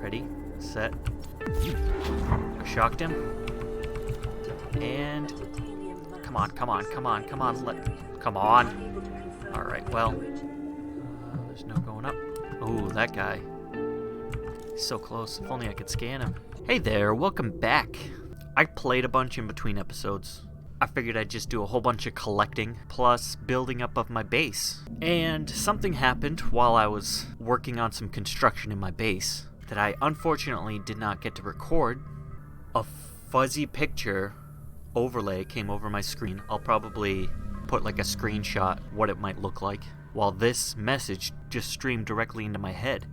Ready, set. I shocked him. And come on. Come on. Alright, well. There's no going up. Oh, that guy. He's so close. If only I could scan him. Hey there, welcome back. I played a bunch in between episodes. I figured I'd just do a whole bunch of collecting, plus building up of my base. And something happened while I was working on some construction in my base that I unfortunately did not get to record. A fuzzy picture overlay came over my screen. I'll probably put like a screenshot what it might look like, while this message just streamed directly into my head.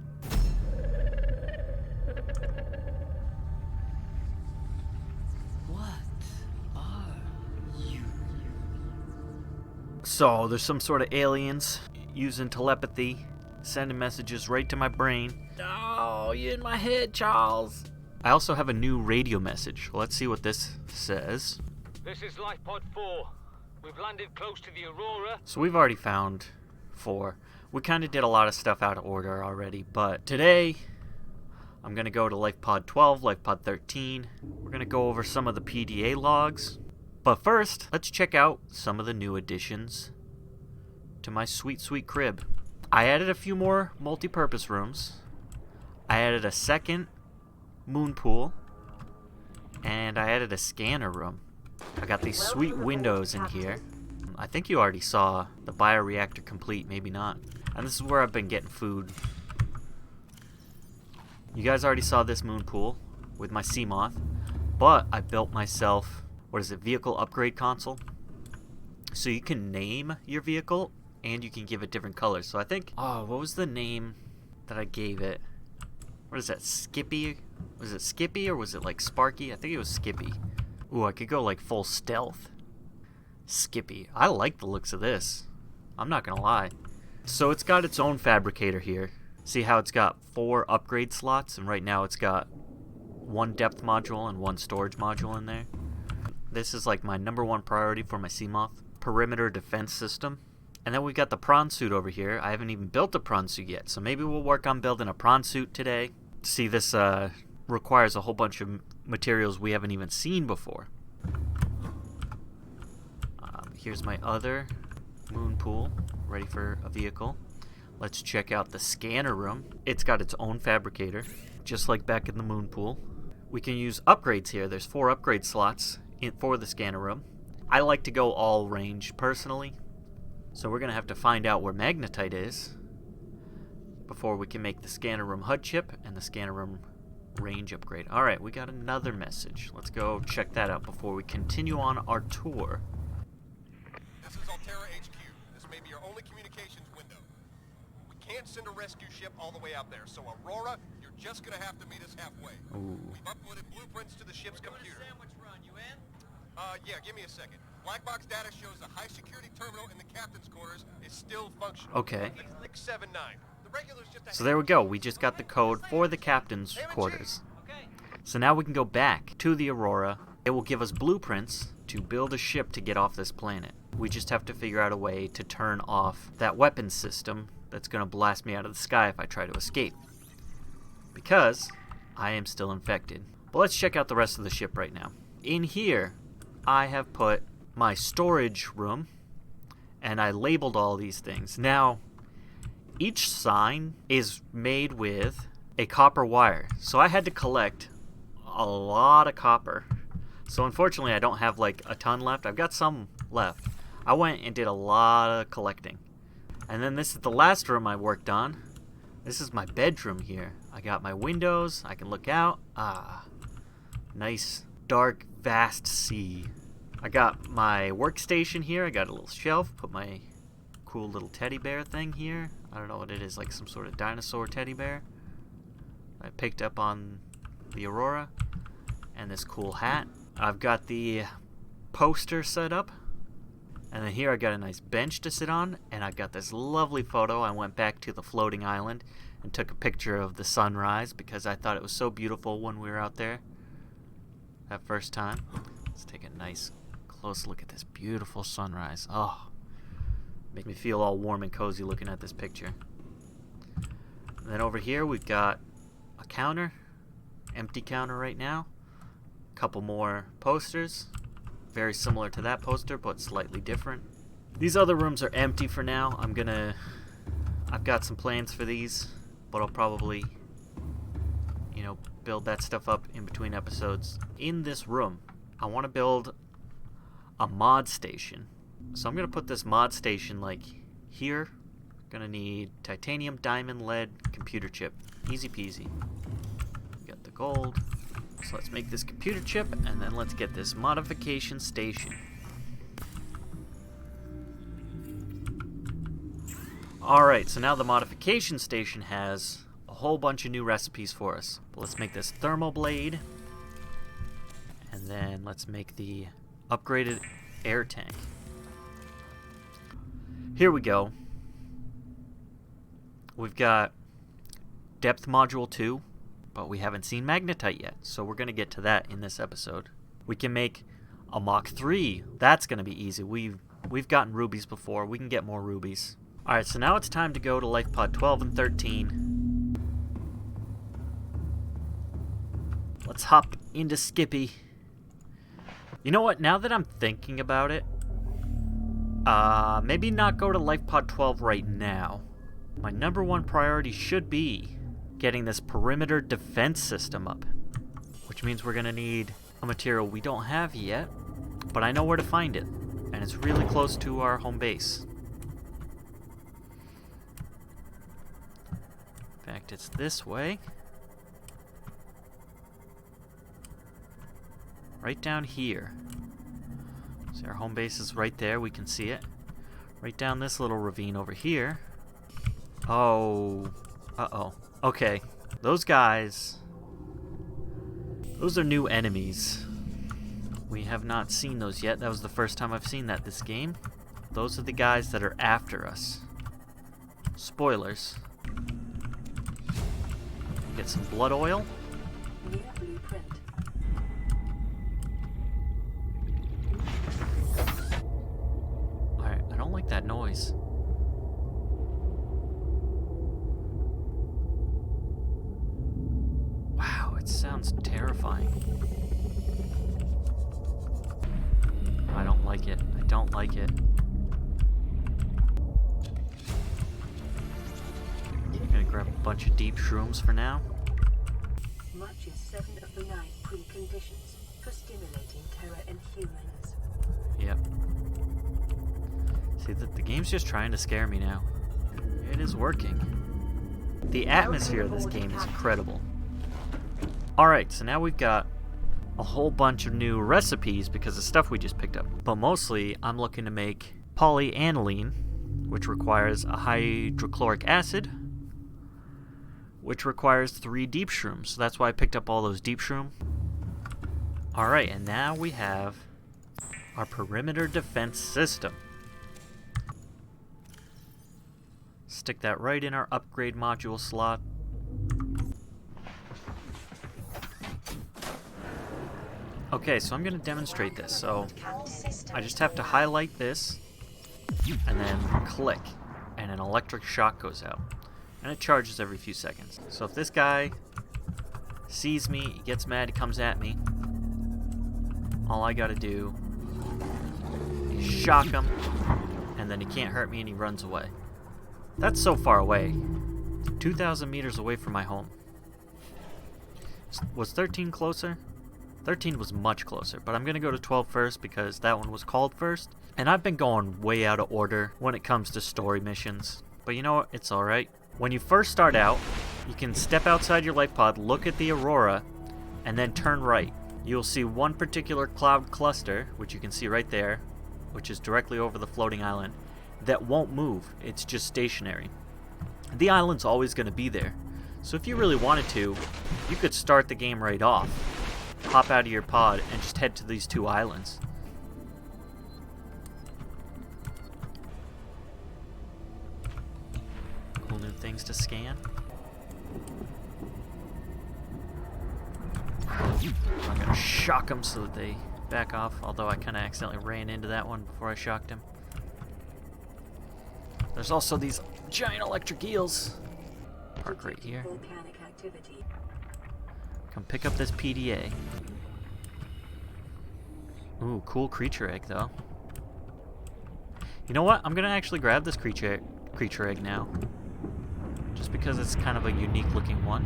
So, there's some sort of aliens using telepathy, sending messages right to my brain. Oh, you're in my head, Charles. I also have a new radio message. Let's see what this says. This is Life Pod 4. We've landed close to the Aurora. So we've already found 4. We kind of did a lot of stuff out of order already, but today I'm going to go to Life Pod 12, Life Pod 13. We're going to go over some of the PDA logs. But first, let's check out some of the new additions to my sweet, sweet crib. I added a few more multi-purpose rooms. I added a second moon pool. And I added a scanner room. I got these sweet windows in here. I think you already saw the bioreactor complete, maybe not. And this is where I've been getting food. You guys already saw this moon pool with my sea moth. But I built myself... vehicle upgrade console. So you can name your vehicle and you can give it different colors. So I think, what was the name that I gave it? What is that, Skippy? Was it Skippy or was it like Sparky? I think it was Skippy. Ooh, I could go like full stealth. Skippy. I like the looks of this. I'm not gonna lie. So it's got its own fabricator here. See how it's got 4 upgrade slots, and right now it's got 1 depth module and 1 storage module in there. This is like my number 1 priority for my Seamoth. Perimeter defense system. And then we got the prawn suit over here. I haven't even built a prawn suit yet, so maybe we'll work on building a prawn suit today. See, this requires a whole bunch of materials we haven't even seen before. Here's my other moon pool, ready for a vehicle. Let's check out the scanner room. It's got its own fabricator, just like back in the moon pool. We can use upgrades here. There's 4 upgrade slots for the scanner room. I like to go all range personally, so we're gonna have to find out where magnetite is before we can make the scanner room HUD chip and the scanner room range upgrade. Alright, we got another message. Let's go check that out before we continue on our tour. This is Altera HQ. This may be your only communications window. We can't send a rescue ship all the way out there, so Aurora, you're just gonna have to meet us halfway. Ooh. We've uploaded blueprints to the ship's computer. Yeah, give me a second. Black box data shows the high security terminal in the captain's quarters is still functional. Okay. 679. The regular's just So there we go. We just got the code for the captain's quarters. So now we can go back to the Aurora. It will give us blueprints to build a ship to get off this planet. We just have to figure out a way to turn off that weapons system that's going to blast me out of the sky if I try to escape. Because I am still infected. But let's check out the rest of the ship right now. In here, I have put my storage room, and I labeled all these things. Now, each sign is made with a copper wire, so I had to collect a lot of copper. So unfortunately, I don't have like a ton left. I've got some left. I went and did a lot of collecting. And then this is the last room I worked on. This is my bedroom here. I got my windows. I can look out. Nice, dark, vast sea. I got my workstation here. I got a little shelf. Put my cool little teddy bear thing here. I don't know what it is, like some sort of dinosaur teddy bear I picked up on the Aurora. And this cool hat. I've got the poster set up. And then here I got a nice bench to sit on. And I got this lovely photo. I went back to the floating island and took a picture of the sunrise because I thought it was so beautiful when we were out there that first time. Let's take a nice close look at this beautiful sunrise. Oh, make me feel all warm and cozy looking at this picture. And then over here we've got a counter. Empty counter right now. A couple more posters. Very similar to that poster, but slightly different. These other rooms are empty for now. I've got some plans for these, but I'll probably, build that stuff up in between episodes. In this room, I want to build a mod station. So I'm going to put this mod station like here. Going to need titanium, diamond, lead, computer chip. Easy peasy. Got the gold. So let's make this computer chip, and then let's get this modification station. Alright, so now the modification station has a whole bunch of new recipes for us. But let's make this thermal blade. And then let's make the upgraded air tank. Here we go. We've got depth module 2, but we haven't seen magnetite yet, so we're going to get to that in this episode. We can make a Mach 3. That's going to be easy. We've gotten rubies before. We can get more rubies. Alright, so now it's time to go to life pod 12 and 13. Let's hop into Skippy. You know what? Now that I'm thinking about it, maybe not go to life pod 12 right now. My number one priority should be getting this perimeter defense system up, which means we're going to need a material we don't have yet, but I know where to find it, and it's really close to our home base. In fact, it's this way. Right down here. See, our home base is right there. We can see it. Right down this little ravine over here. Oh. Uh-oh. Okay. Those guys. Those are new enemies. We have not seen those yet. That was the first time I've seen that this game. Those are the guys that are after us. Spoilers. Get some blood oil. New blueprint. Alright, I don't like that noise. Wow, it sounds terrifying. I don't like it. I don't like it. I'm gonna grab a bunch of deep shrooms for now. Much is 7 of the 9 preconditions for stimulating terror in humans. Yep. See, the game's just trying to scare me now. It is working. The atmosphere of this game is incredible. Alright, so now we've got a whole bunch of new recipes because of stuff we just picked up. But mostly, I'm looking to make polyaniline, which requires a hydrochloric acid, which requires 3 deep shrooms. So that's why I picked up all those deep shroom. Alright, and now we have our perimeter defense system. Stick that right in our upgrade module slot. Okay, so I'm going to demonstrate this. So I just have to highlight this and then click, and an electric shock goes out. And it charges every few seconds. So if this guy sees me, he gets mad, he comes at me, all I gotta do is shock him, and then he can't hurt me and he runs away. That's so far away. 2,000 meters away from my home. Was 13 closer? 13 was much closer, but I'm gonna go to 12 first because that one was called first. And I've been going way out of order when it comes to story missions. But you know what? It's alright. When you first start out, you can step outside your life pod, look at the aurora, and then turn right. You'll see one particular cloud cluster, which you can see right there, which is directly over the floating island, that won't move. It's just stationary. The island's always going to be there. So if you really wanted to, you could start the game right off, hop out of your pod, and just head to these 2 islands. Cool new things to scan. I'm gonna shock them so that they back off, although I kind of accidentally ran into that one before I shocked him. There's also these giant electric eels. Park right here. Volcanic activity. Come pick up this PDA. Ooh, cool creature egg, though. You know what? I'm gonna actually grab this creature egg now. Just because it's kind of a unique looking one.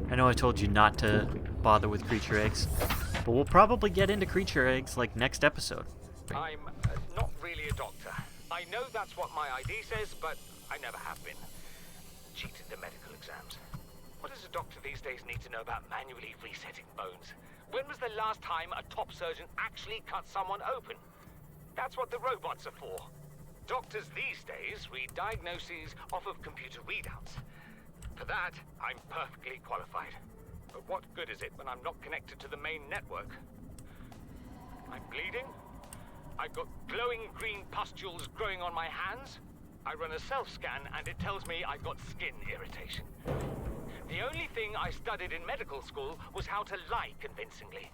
I know I told you not to bother with creature eggs, but we'll probably get into creature eggs like next episode. I'm not really a doctor. I know that's what my ID says, but I never have been. Cheated the medical exams. What does a doctor these days need to know about manually resetting bones? When was the last time a top surgeon actually cut someone open? That's what the robots are for. Doctors these days read diagnoses off of computer readouts. For that, I'm perfectly qualified. But what good is it when I'm not connected to the main network? I'm bleeding. I've got glowing green pustules growing on my hands. I run a self-scan and it tells me I've got skin irritation. The only thing I studied in medical school was how to lie convincingly.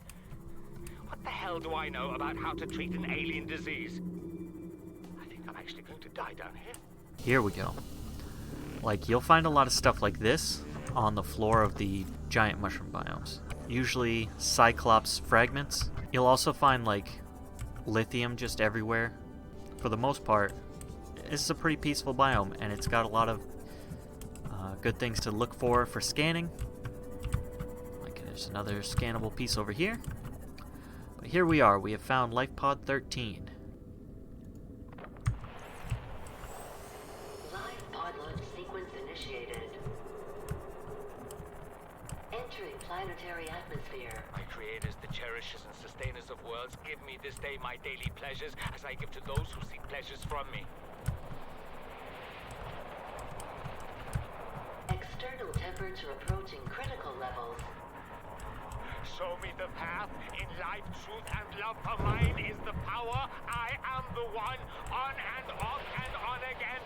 What the hell do I know about how to treat an alien disease? I think I'm actually going to die down here. Here we go. Like, you'll find a lot of stuff like this on the floor of the giant mushroom biomes. Usually Cyclops fragments. You'll also find, like, lithium just everywhere. For the most part, this is a pretty peaceful biome, and it's got a lot of good things to look for scanning. Like, there's another scannable piece over here. But here we are. We have found Life Pod 13. Live pod launch sequence initiated. Entering planetary atmosphere. My creators, the cherishers and sustainers of worlds, give me this day my daily pleasures as I give to those who seek pleasures from me. External temperature approaching critical levels. Show me the path. In life, truth, and love for mine is the power. I am the one. On and off and on again.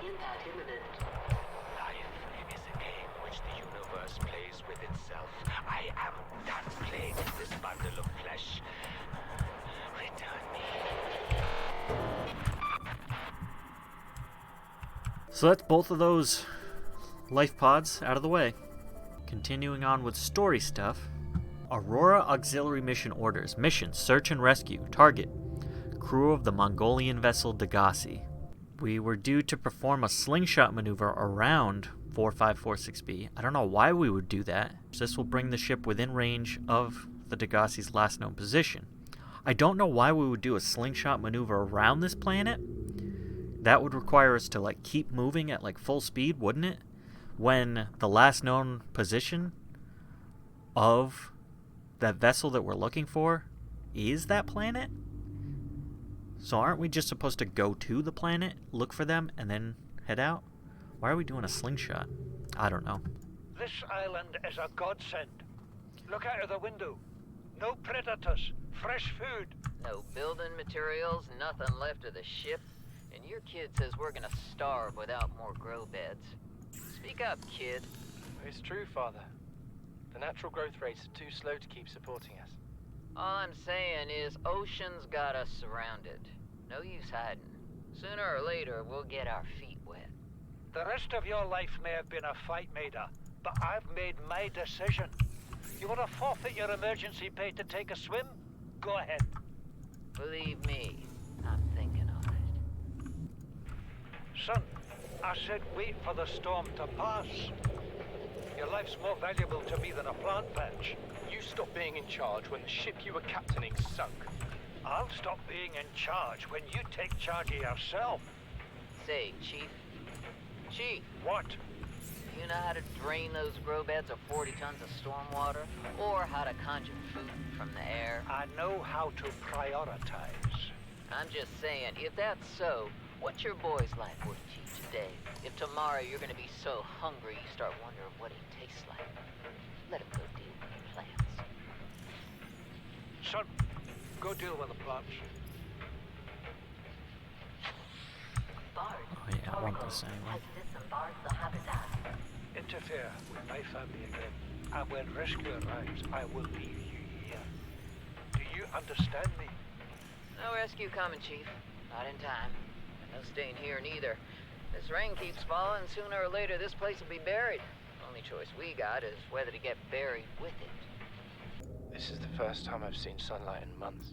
Impact imminent. Life is a game which the universe plays with itself. I am done playing with this bundle of flesh. Return me. So that's both of those life pods out of the way. Continuing on with story stuff. Aurora Auxiliary Mission orders. Mission, search and rescue. Target, crew of the Mongolian vessel Degassi. We were due to perform a slingshot maneuver around 4546b. I don't know why we would do that. This will bring the ship within range of the Degassi's last known position. I don't know why we would do a slingshot maneuver around this planet. That would require us to, like, keep moving at, like, full speed, wouldn't it? When the last known position of that vessel that we're looking for is that planet? So aren't we just supposed to go to the planet, look for them, and then head out? Why are we doing a slingshot? I don't know. This island is a godsend. Look out of the window. No predators, fresh food. No building materials, nothing left of the ship. And your kid says we're gonna starve without more grow beds. Speak up, kid. It's true, Father. The natural growth rates are too slow to keep supporting us. All I'm saying is ocean's got us surrounded. No use hiding. Sooner or later, we'll get our feet wet. The rest of your life may have been a fight, Maida, but I've made my decision. You want to forfeit your emergency pay to take a swim? Go ahead. Believe me, I'm thinking on it. Son, I said wait for the storm to pass. Your life's more valuable to me than a plant patch. You stopped being in charge when the ship you were captaining sunk. I'll stop being in charge when you take charge of yourself. Say, Chief. Chief, What? you know how to drain those grow beds of 40 tons of stormwater? Or how to conjure food from the air? I know how to prioritize. I'm just saying, if that's so, what's your boy's life worth to you today? If tomorrow you're gonna be so hungry you start wondering what he tastes like, let him go deal with the plants. Son, go deal with the plants. Bard. Oh yeah, I want this anyway. Has disembarked the habitat. Interfere with my family again, and when rescue arrives, I will leave you here. Do you understand me? No rescue coming, Chief. Not in time. No staying here neither. This rain keeps falling, sooner or later this place will be buried. Only choice we got is whether to get buried with it. This is the first time I've seen sunlight in months.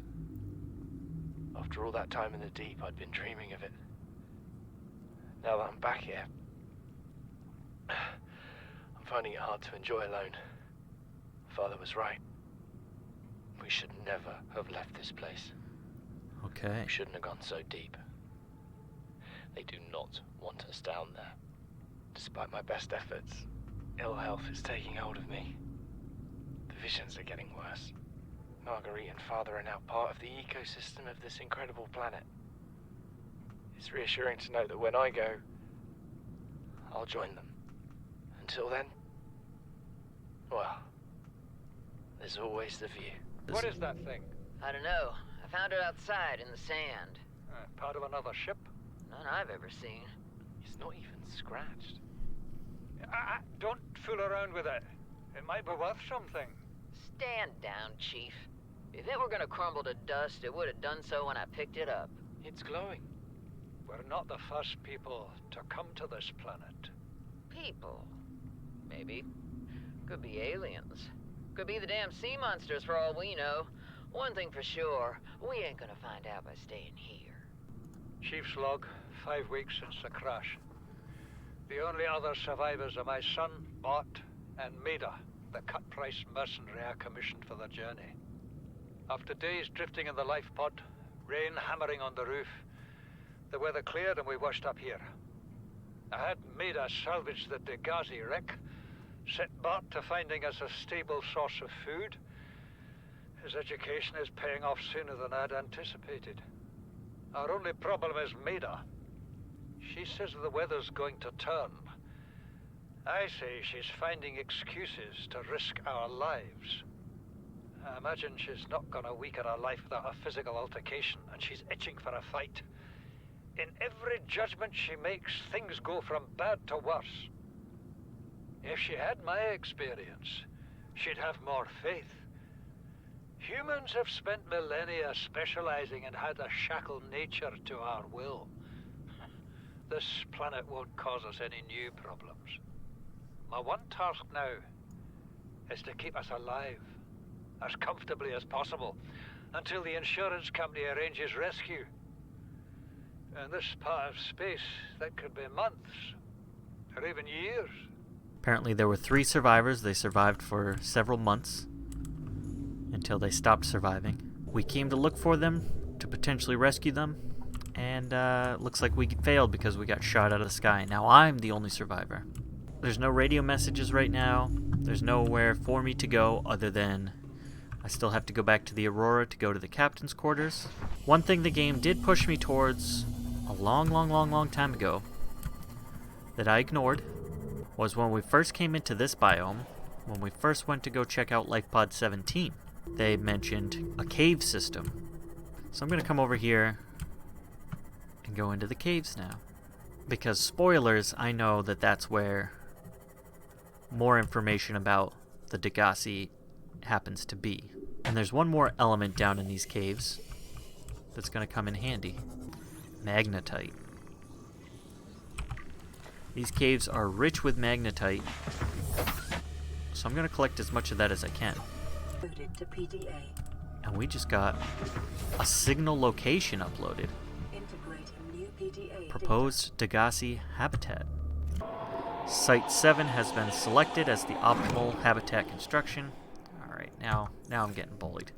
After all that time in the deep, I'd been dreaming of it. Now that I'm back here, I'm finding it hard to enjoy alone. Father was right. We should never have left this place. Okay. We shouldn't have gone so deep. They do not want us down there. Despite my best efforts, ill health is taking hold of me. The visions are getting worse. Marguerite and Father are now part of the ecosystem of this incredible planet. It's reassuring to know that when I go, I'll join them. Until then, well, there's always the view. What is that thing? I don't know. I found it outside in the sand. Part of another ship? None I've ever seen. It's not even scratched. Don't fool around with it. It might be worth something. Stand down, Chief. If it were gonna crumble to dust, it would have done so when I picked it up. It's glowing. We're not the first people to come to this planet. People. Maybe. Could be aliens. Could be the damn sea monsters for all we know. One thing for sure, we ain't gonna find out by staying here. Chief's log, 5 weeks since the crash. The only other survivors are my son, Bart, and Maida, the cut-price mercenary I commissioned for the journey. After days drifting in the life pod, rain hammering on the roof, the weather cleared and we washed up here. I had Maida salvage the Degazi wreck, set Bart to finding us a stable source of food. His education is paying off sooner than I'd anticipated. Our only problem is Maida. She says the weather's going to turn. I say she's finding excuses to risk our lives. I imagine she's not gonna weaken her life without a physical altercation, and she's itching for a fight. In every judgment she makes, things go from bad to worse. If she had my experience, she'd have more faith. Humans have spent millennia specializing and had a shackled nature to our will. This planet won't cause us any new problems. My one task now is to keep us alive, as comfortably as possible, until the insurance company arranges rescue. In this part of space, that could be months, or even years. Apparently there were 3 survivors. They survived for several months until they stopped surviving. We came to look for them, to potentially rescue them, and looks like we failed because we got shot out of the sky. Now I'm the only survivor. There's no radio messages right now. There's nowhere for me to go other than I still have to go back to the Aurora to go to the captain's quarters. One thing the game did push me towards a long time ago that I ignored was when we first came into this biome, when we first went to go check out Life Pod 17. They mentioned a cave system. So I'm going to come over here and go into the caves now. Because spoilers, I know that that's where more information about the Degazi happens to be. And there's one more element down in these caves that's going to come in handy. Magnetite. These caves are rich with magnetite, so I'm going to collect as much of that as I can. Loaded to PDA. And we just got a signal location uploaded. Integrating new PDA Proposed Degazi habitat. Site 7 has been selected as the optimal habitat construction. Alright, now I'm getting bullied.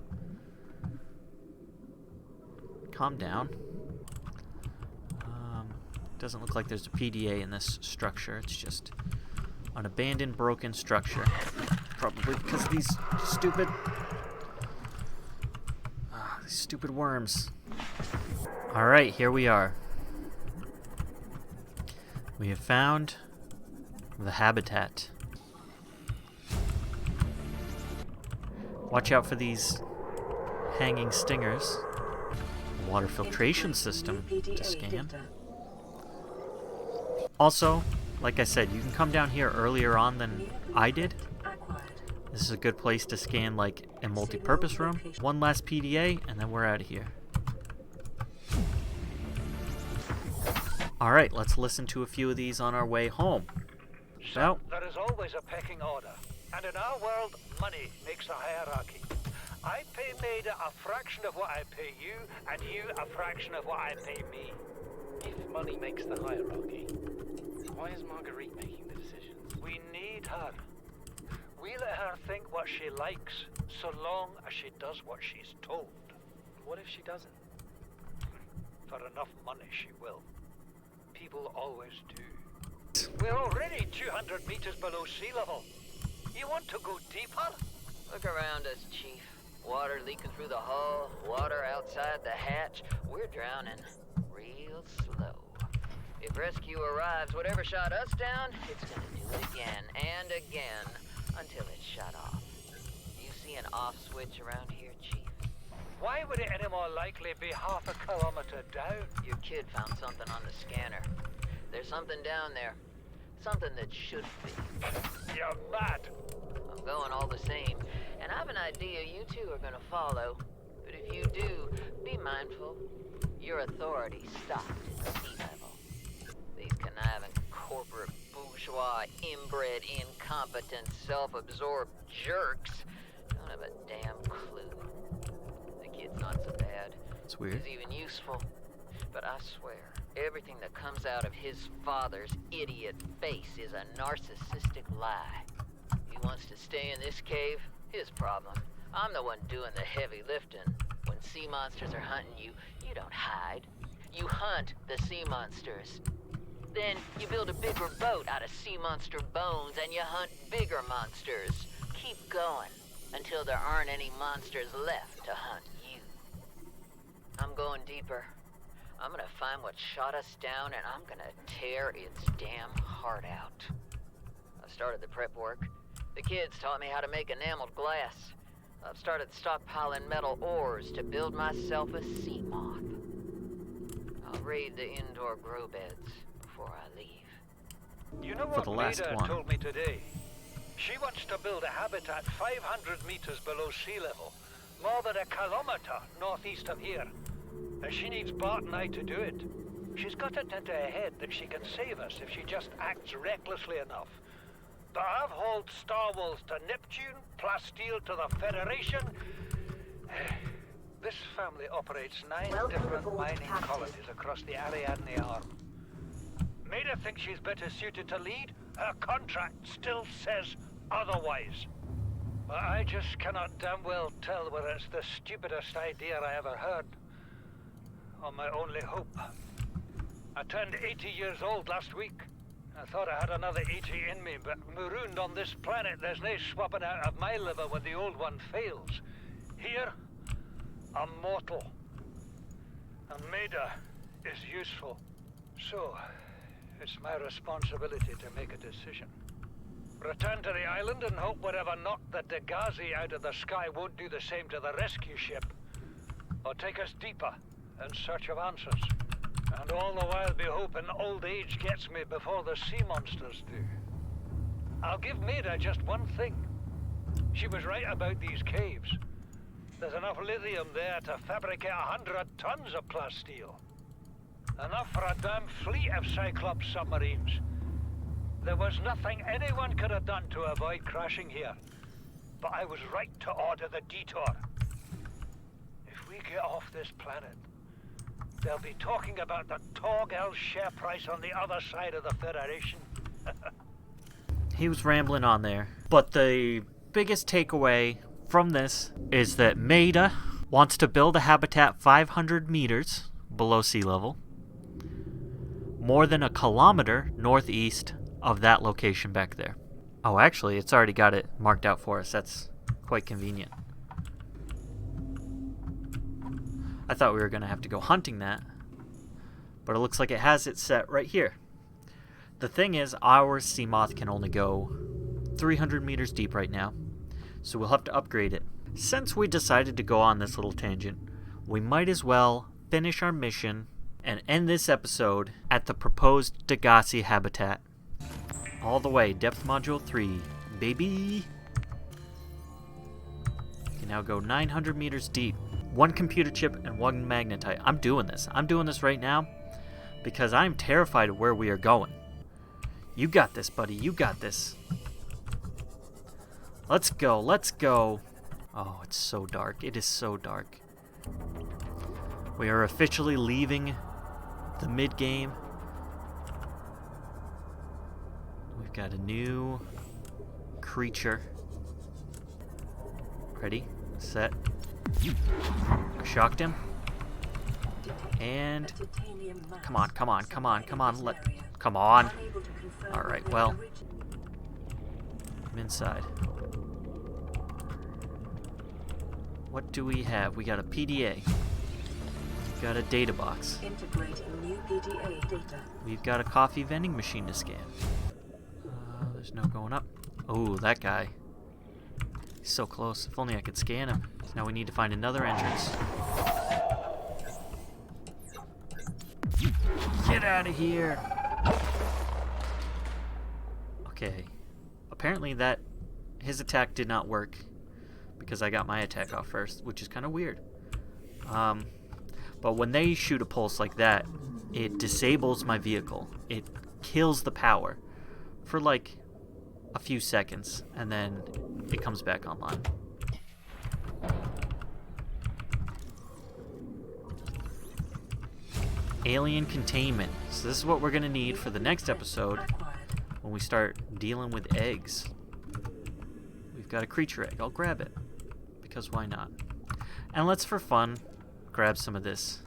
Calm down. Doesn't look like there's a PDA in this structure. It's just an abandoned, broken structure. Probably because of these stupid worms. Alright, here we are. We have found the habitat. Watch out for these hanging stingers. A water filtration system to scan. Also, like I said, you can come down here earlier on than I did. This is a good place to scan like a multi-purpose room. One last PDA and then we're out of here. Alright, let's listen to a few of these on our way home. Well, There is always a pecking order. And in our world, money makes a hierarchy. I pay Maida a fraction of what I pay you, and you a fraction of what I pay me. If money makes the hierarchy, why is Marguerite making the decisions? We need her. We let her think what she likes, so long as she does what she's told. What if she doesn't? For enough money, she will. People always do. We're already 200 meters below sea level. You want to go deeper? Look around us, Chief. Water leaking through the hull, water outside the hatch. We're drowning real slow. If rescue arrives, whatever shot us down, it's gonna do it again and again until it's shut off. Do you see an off switch around here, Chief? Why would it any more likely be half a kilometer down? Your kid found something on the scanner. There's something down there. Something that should be. You're mad. I'm going all the same, and I've an idea you two are gonna follow. But if you do, be mindful. Your authority stopped at sea level. These conniving corporate bourgeois, inbred, incompetent, self-absorbed jerks don't have a damn clue. The kid's not so bad. it's weird. He's even useful. But I swear, everything that comes out of his father's idiot face is a narcissistic lie. He wants to stay in this cave, his problem. I'm the one doing the heavy lifting. When sea monsters are hunting you, you don't hide. You hunt the sea monsters. Then you build a bigger boat out of sea monster bones and you hunt bigger monsters. Keep going until there aren't any monsters left to hunt you. I'm going deeper. I'm gonna find what shot us down and I'm gonna tear its damn heart out. I started the prep work. The kids taught me how to make enameled glass. I've started stockpiling metal ores to build myself a sea moth. I'll raid the indoor grow beds before I leave. You know For what the last Maida one. told me today? She wants to build a habitat 500 meters below sea level, more than a kilometer northeast of here. And she needs Bart and I to do it. She's got it into her head that she can save us if she just acts recklessly enough. But I've hauled Star Wars to Neptune, Plasteel to the Federation. This family operates 9 Welcome different aboard, mining Captain. colonies across the Ariadne Arm. Maida thinks she's better suited to lead. Her contract still says otherwise. But I just cannot damn well tell whether it's the stupidest idea I ever heard, or my only hope. I turned 80 years old last week. I thought I had another 80 in me, but marooned on this planet, there's no swapping out of my liver when the old one fails. Here, I'm mortal. And Maida is useful. So, it's my responsibility to make a decision. Return to the island and hope whatever knocked the Degazi out of the sky won't do the same to the rescue ship. Or take us deeper in search of answers. And all the while be hoping old age gets me before the sea monsters do. I'll give Maida just one thing. She was right about these caves. There's enough lithium there to fabricate 100 tons of plasteel. Enough for a damn fleet of Cyclops submarines. There was nothing anyone could have done to avoid crashing here. But I was right to order the detour. If we get off this planet, they'll be talking about the Torgal share price on the other side of the Federation. He was rambling on there. But the biggest takeaway from this is that Maida wants to build a habitat 500 meters below sea level, more than a kilometer northeast of that location back there. Oh, actually, it's already got it marked out for us. That's quite convenient. I thought we were going to have to go hunting that, but it looks like it has it set right here. The thing is, our sea moth can only go 300 meters deep right now, so we'll have to upgrade it. Since we decided to go on this little tangent, we might as well finish our mission and end this episode at the proposed Degazi habitat. All the way, depth module 3, baby! You can now go 900 meters deep. 1 computer chip and 1 magnetite. I'm doing this. I'm doing this right now because I'm terrified of where we are going. You got this, buddy. You got this. Let's go. Let's go. Oh, it's so dark. It is so dark. We are officially leaving the mid-game. We've got a new creature. Ready, set. I shocked him. And come on, come on, come on, come on. Come on. All right, well, I'm inside. What do we have? We got a PDA. We've got a data box. Integrating new PDA data. We've got a coffee vending machine to scan. There's no going up. Oh, that guy. He's so close. If only I could scan him. So now we need to find another entrance. Get out of here! Okay. Apparently his attack did not work because I got my attack off first, which is kind of weird. But when they shoot a pulse like that, it disables my vehicle. It kills the power for like a few seconds, and then it comes back online. Alien containment. So this is what we're gonna need for the next episode when we start dealing with eggs. We've got a creature egg. I'll grab it because why not? And let's, for fun, grab some of this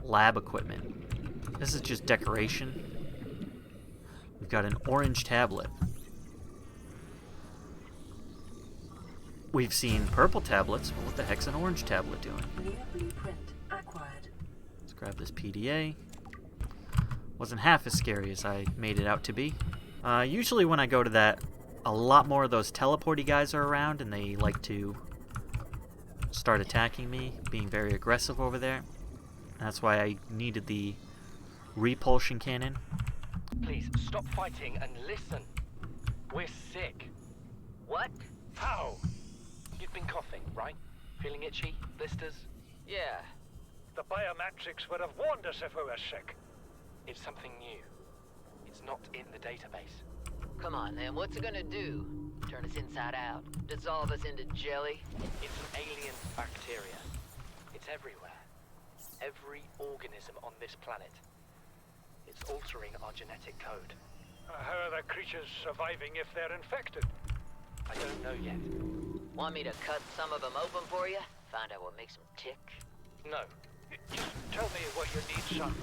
lab equipment. This is just decoration. We've got an orange tablet. We've seen purple tablets. Well, what the heck's an orange tablet doing? New blueprint acquired. Let's grab this PDA. Wasn't half as scary as I made it out to be. Usually when I go to that, a lot more of those teleporty guys are around, and they like to start attacking me, being very aggressive over there. That's why I needed the repulsion cannon. Please, stop fighting and listen. We're sick. What? How? You've been coughing, right? Feeling itchy? Blisters? Yeah. The biometrics would have warned us if we were sick. It's something new. It's not in the database. Come on, then. What's it gonna do? Turn us inside out? Dissolve us into jelly? It's an alien bacteria. It's everywhere. Every organism on this planet. It's altering our genetic code. How are the creatures surviving if they're infected? I don't know yet. Want me to cut some of them open for you? Find out what makes them tick? No. Just tell me what you need, son.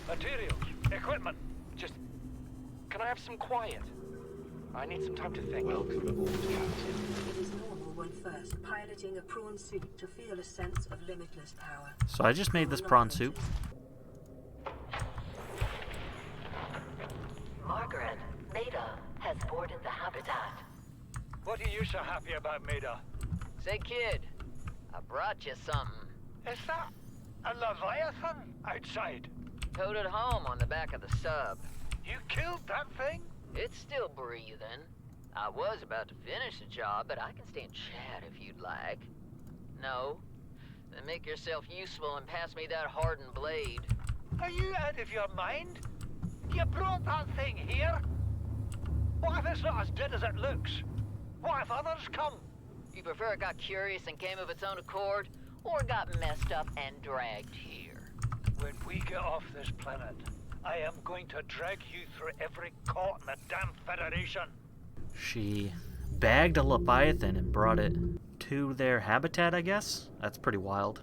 Materials, equipment. Just... Can I have some quiet? I need some time to think. Welcome aboard, Captain. It is normal when first piloting a prawn suit to feel a sense of limitless power. So I just made this prawn soup. Margaret, Maida has boarded the habitat. What are you so happy about, Maida? Say, kid, I brought you something. Is that a Leviathan outside? Towed it home on the back of the sub. You killed that thing? It's still breathing. I was about to finish the job, but I can stay and chat if you'd like. No? Then make yourself useful and pass me that hardened blade. Are you out of your mind? You brought that thing here? What if it's not as dead as it looks? What if others come? You prefer it got curious and came of its own accord, or got messed up and dragged here? When we get off this planet, I am going to drag you through every court in the damn Federation. She bagged a Leviathan and brought it to their habitat, I guess? That's pretty wild.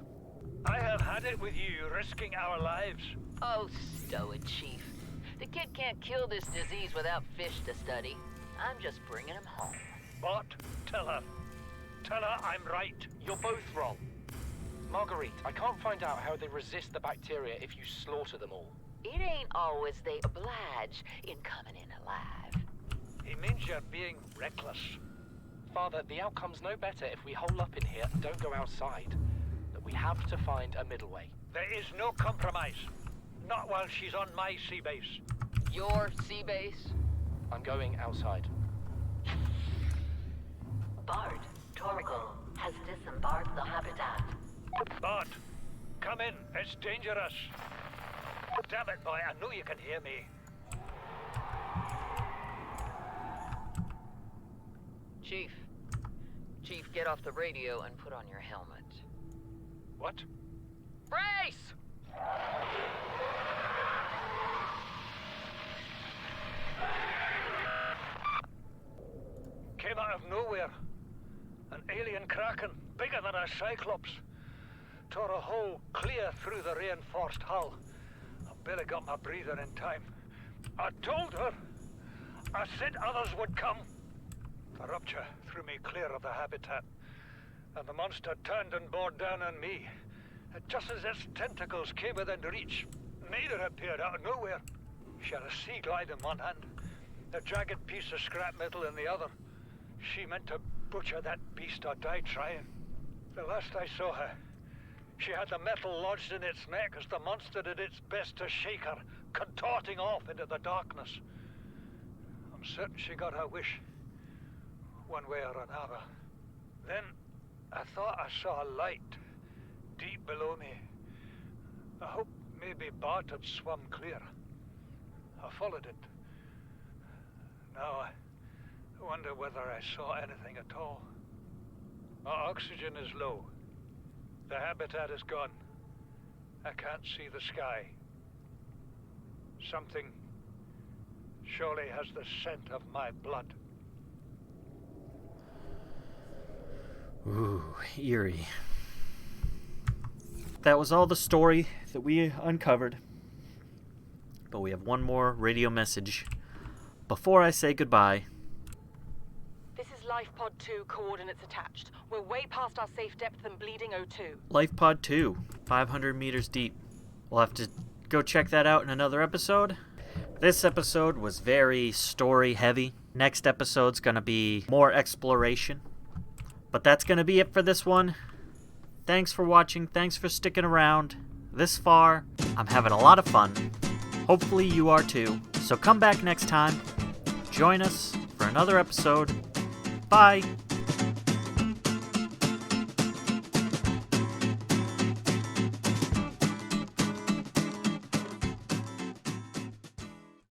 I have had it with you, risking our lives. Oh, stow it, Chief. The kid can't kill this disease without fish to study. I'm just bringing him home. But tell her. Tell her I'm right. You're both wrong. Marguerite, I can't find out how they resist the bacteria if you slaughter them all. It ain't always they oblige in coming in alive. He means you're being reckless. Father, the outcome's no better if we hole up in here and don't go outside. But we have to find a middle way. There is no compromise. Not while she's on my sea base. Your sea base? I'm going outside. Bart, Torgal has disembarked the habitat. Bart, come in. It's dangerous. Damn it, boy. I know you can hear me. Chief. Chief, get off the radio and put on your helmet. What? Brace! Came out of nowhere. An alien kraken, bigger than a cyclops. Tore a hole clear through the reinforced hull. I barely got my breather in time. I told her. I said others would come. The rupture threw me clear of the habitat, and the monster turned and bore down on me. Just as its tentacles came within reach, Maida appeared out of nowhere. She had a sea glide in one hand, a jagged piece of scrap metal in the other. She meant to butcher that beast or die trying. The last I saw her, she had the metal lodged in its neck as the monster did its best to shake her, contorting off into the darkness. I'm certain she got her wish, one way or another. Then I thought I saw a light deep below me. I hoped maybe Bart had swum clear. I followed it. Now I wonder whether I saw anything at all. Our oxygen is low. The habitat is gone. I can't see the sky. Something surely has the scent of my blood. Ooh, eerie. That was all the story that we uncovered. But we have one more radio message before I say goodbye. This is LifePod 2, coordinates attached. We're way past our safe depth and bleeding O2. LifePod 2, 500 meters deep. We'll have to go check that out in another episode. This episode was very story heavy. Next episode's gonna be more exploration. But that's gonna be it for this one. Thanks for watching. Thanks for sticking around this far. I'm having a lot of fun. Hopefully you are too. So come back next time. Join us for another episode. Bye.